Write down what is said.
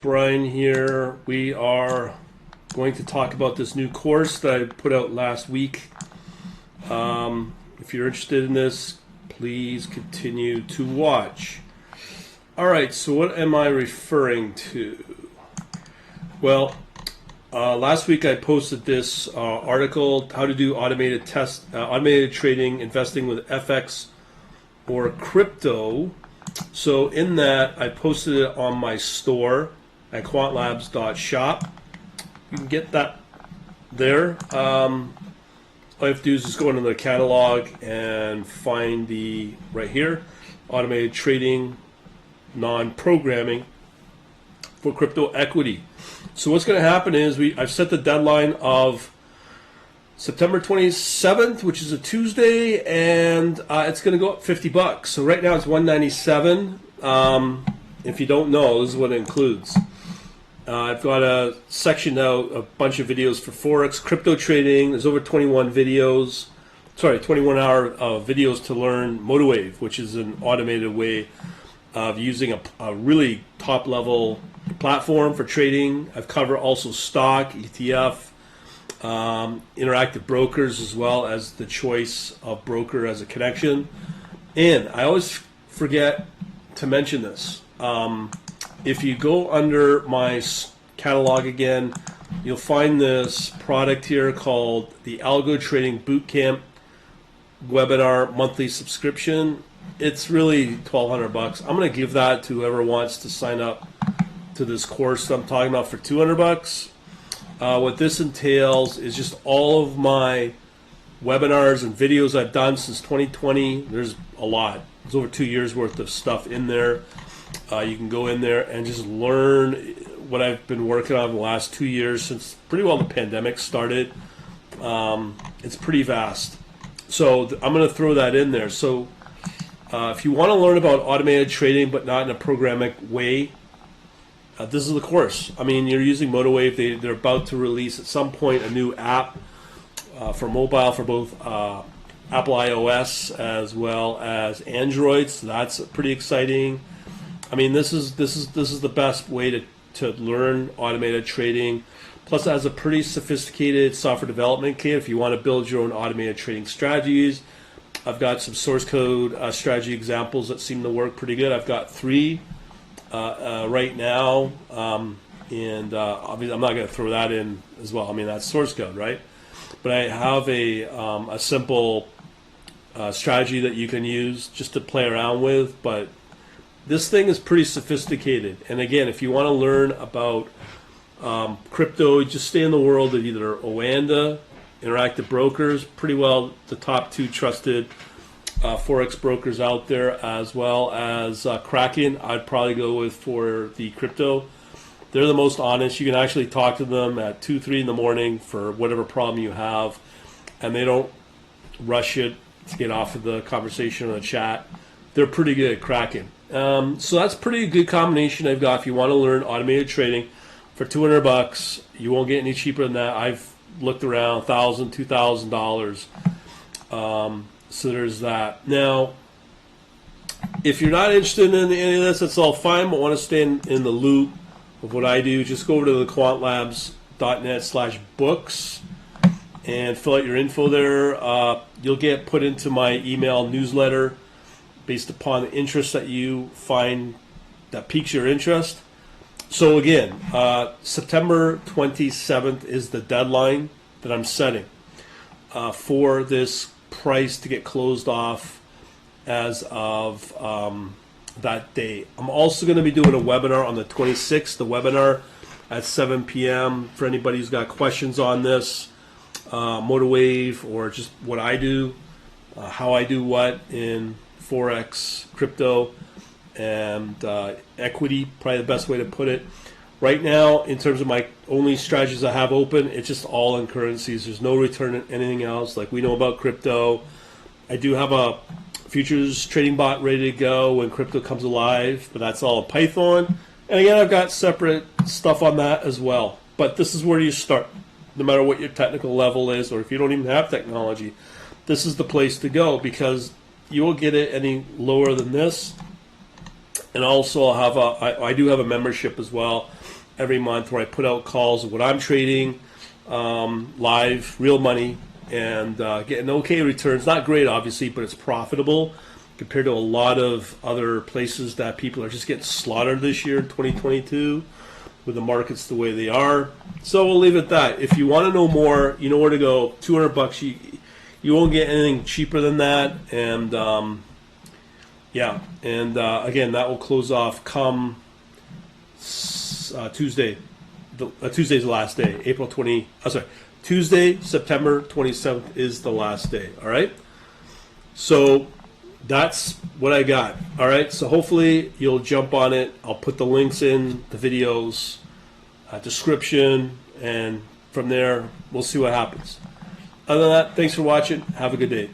Brian here. We are going to talk about this new course that I put out last week. If you're interested in this, please continue to watch. Alright, so what am I referring to? Well, last week I posted this article, how to do automated trading, investing with FX or crypto. So in that, I posted it on my store at quantlabs.shop. You can get that there. All you have to do is just go into the catalog and find the, right here, automated trading, non-programming for crypto equity. So what's going to happen is I've set the deadline of September 27th, which is a Tuesday, and it's going to go up $50. So right now it's $197. If you don't know, this is what it includes. I've got a section now, a bunch of videos for forex, crypto trading. There's over 21 hour videos to learn MotiveWave, which is an automated way of using a really top level platform for trading. I've covered also stock, ETF, interactive brokers, as well as the choice of broker as a connection. And I always forget to mention this. If you go under my catalog again, you'll find this product here called the Algo Trading Bootcamp webinar monthly subscription. It's really $1,200. I'm going to give that to whoever wants to sign up to this course that I'm talking about for $200. What this entails is just all of my webinars and videos I've done since 2020. There's a lot. There's over 2 years worth of stuff in there. You can go in there and just learn what I've been working on the last 2 years since pretty well the pandemic started. It's pretty vast. So I'm going to throw that in there. So if you want to learn about automated trading but not in a programmatic way, this is the course. I mean, you're using MotiveWave. They're about to release at some point a new app for mobile for both Apple iOS as well as Android. So that's pretty exciting. I mean, this is the best way to learn automated trading. Plus, it has a pretty sophisticated software development kit if you want to build your own automated trading strategies. I've got some source code strategy examples that seem to work pretty good. I've got 3 right now, and obviously I'm not going to throw that in as well. I mean, that's source code, right? But I have a simple strategy that you can use just to play around with, but this thing is pretty sophisticated. And again, if you want to learn about crypto, just stay in the world of either Oanda, interactive brokers, pretty well the top 2 trusted forex brokers out there, as well as Kraken. I'd probably go with for the crypto. They're the most honest. You can actually talk to them at 2, 3 in the morning for whatever problem you have, and they don't rush it to get off of the conversation or the chat. They're pretty good at Kraken. So that's pretty good combination I've got. If you want to learn automated trading for $200, you won't get any cheaper than that. I've looked around, $1,000, $2,000. So there's that. Now, if you're not interested in any of this, that's all fine, but want to stay in the loop of what I do, just go over to the quantlabs.net/books and fill out your info there. You'll get put into my email newsletter based upon the interest that you find that piques your interest. So again, September 27th is the deadline that I'm setting for this price to get closed off as of that date. I'm also going to be doing a webinar on the 26th, the webinar at 7 p.m. for anybody who's got questions on this, MotiveWave, or just what I do, how I do what in forex, crypto, and equity, probably the best way to put it. Right now, in terms of my only strategies I have open, it's just all in currencies. There's no return in anything else. Like we know about crypto, I do have a futures trading bot ready to go when crypto comes alive, but that's all in Python. And again, I've got separate stuff on that as well. But this is where you start, no matter what your technical level is, or if you don't even have technology. This is the place to go, because you won't get it any lower than this. And also I do have a membership as well every month where I put out calls of what I'm trading, live, real money, and getting okay returns. Not great, obviously, but it's profitable compared to a lot of other places that people are just getting slaughtered this year in 2022 with the markets the way they are. So we'll leave it at that. If you want to know more, you know where to go. $200, you won't get anything cheaper than that. And again, that will close off come Tuesday. Tuesday's the last day. Tuesday, September 27th is the last day. All right. So that's what I got. All right. So hopefully you'll jump on it. I'll put the links in the videos, description, and from there we'll see what happens. Other than that, thanks for watching. Have a good day.